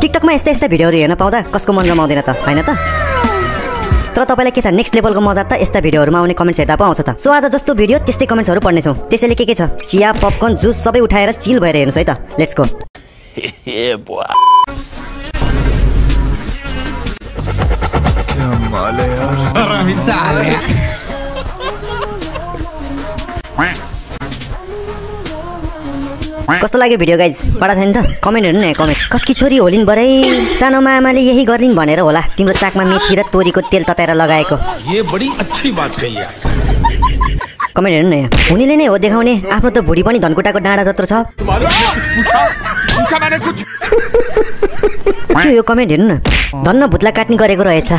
टिकटकमा यस्ता यस्ता भिडियोहरू हेर्न पाउँदा कसको मन रमाउँदैन त हैन त। तर तपाईलाई के छ नेक्स्ट लेभलको मजा त यस्ता भिडियोहरुमा आउने कमेन्ट्स हेर्दा पो आउँछ त। सो आज जस्तो भिडियो त्यस्तै कमेन्ट्सहरु पढ्ने छौं। त्यसैले के छ चिया पपकर्न जुस सबै उठाएर चिल भएर हेर्नुस् है त। Let's go. कमाल है यार। कस्तो लाग्यो भिडियो गाइज? बडा छैन त? कमेन्ट हेर्नु न कमेन्ट। कसकी छोरी होलिन बरै सानोमा आमाले यही गर्लिन् भनेर होला तिम्रो चाकमा मेथी र तोरीको तेल तताएर लगाएको। ये बड़ी अच्छी बात कही यार। कमेन्ट हेर्नु न यहाँ। हुनेले नै हो देखाउने, आफ्नो त भुडी पनि धनकुटाको डाँडा जत्रो छ। के यो कमेन्ट हेर्नु न। धन्न भुत्ला काट्ने गरेको रहेछ।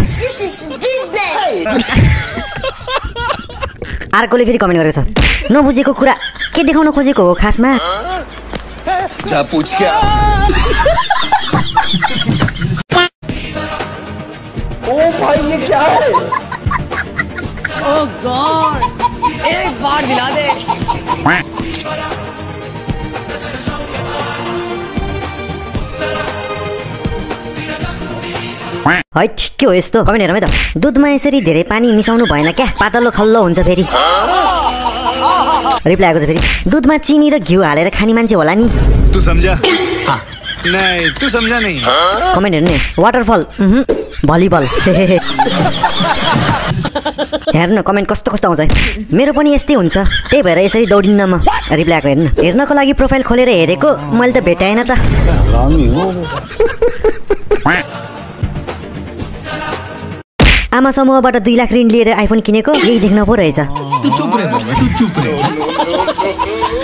अर्कोले फेरि कमेन्ट गरेको छ नबुझेको कुरा के देखाउन खोजेको हो खासमा? जा पूछ क्या? ओ भाई ये क्या है? ओह गॉड, एक बार दिला दे। है के हो यस्तो? कमेन्ट हेरौँ है त। दुधमा यसरी धेरै पानी मिसाउनु भएन क्या, पातलो खल्लो हुन्छ फेरि। रिप्लाई आएको छ फेरि दुधमा चिनी र घिउ हालेर खाने मान्छे होला नि। तू समझा? नहीं तू समझा नहीं। कमेन्ट हेर्नु नि। Waterfall volleyball. हेर्नु कमेन्ट कस्तो कस्तो आउँछ है। मेरो पनि यस्तै हुन्छ त्यही भएर यसरी दौडिन्न म। रिप्लाई आएको हेर्नु। हेर्नको लागि प्रोफाइल खोलेर हेरेको मैले त भेटाएन त। आमा समूहबाट 2 लाख ऋण लिएर आइफोन किनेको यही देख्न पो रहेछ। तू चुप रे बाबा, तू चुप रे।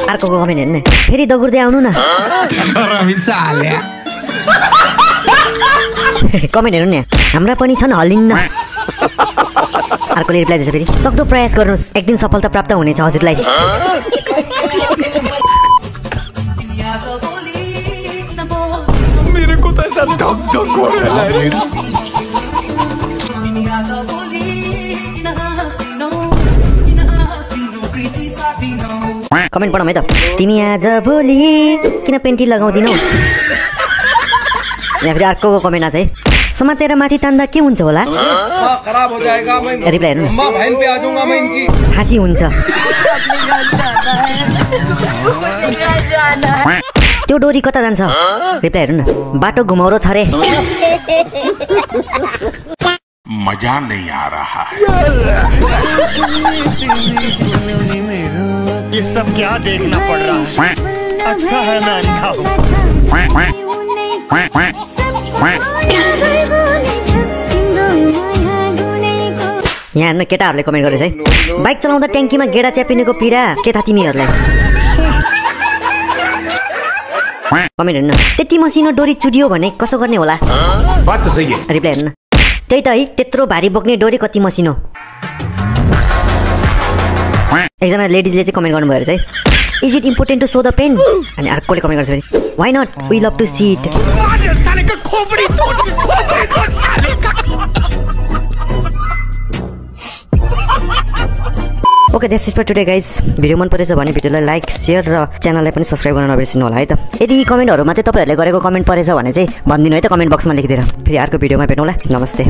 अर्कोको कमेन्ट हेर्नु फेरि दगुर्दै आउनु न। कमेन्ट हेर्नु न हाम्रा पनि छन् हल्लिन्न। अर्कोले रिप्लाई दिन्छ फेरि सक्दो प्रयास गर्नुहोस् एक दिन सफलता प्राप्त हुनेछ हजुरलाई। मेरे को तो ऐसा धक धक हो रहा है। कमेन्ट पढौँ है त। तिमी आज भोलि किन पेन्टी लगाउँदिनौ? यहाँ फेरि अर्कोको कमेन्ट आछ है समातेर माथि तान्दा के हुन्छ होला? खराब हो जाएगा मैं। रिप्लाई हेर्नु अम्मा बहन पे आ जाऊंगा मैं इनकी। फाँसी हुन्छ। त्यो डोरी कता जान्छ? रिप्लाई हेर्नु न बाटो घुमाउरो छ रे। मजा नहीं आ रहा है। ये सब क्या देखना पड़ रहा है? अच्छा है मैं अंधा हूँ। यहाँ हेर्न केटाहरूले कमेन्ट गरेछ है बाइक चलाउँदा ट्याङ्कीमा गेडा च्यापिनेको पीडा के थाहा तिमीहरूलाई? कमेन्ट हेर्न त्यति मसिनो डोरी चुडियो भने कसो गर्ने होला? बात तो सही है। रिप्लाई हेर्न त्यही त है त्यत्रो भारी बोक्ने डोरी कति मसिनो। एकजना लेडिजले चाहिँ कमेन्ट गर्नुभयो रहेछ है is it important to so the pen? अनि अर्कोले कमेन्ट गर्छ फेरि why not we love to see it. Okay that's it for today guys. Video मन परेछ भने भिडियोलाई लाइक शेयर र च्यानललाई पनि सब्सक्राइब गर्न नबिर्सिनु होला है त। यदि कमेन्टहरुमा चाहिँ तपाईहरुले गरेको कमेन्ट परेछ भने चाहिँ भनिदिनु है त कमेन्ट बक्समा लेखिदिएर। फेरि अर्को भिडियोमा भेटौँला। नमस्ते।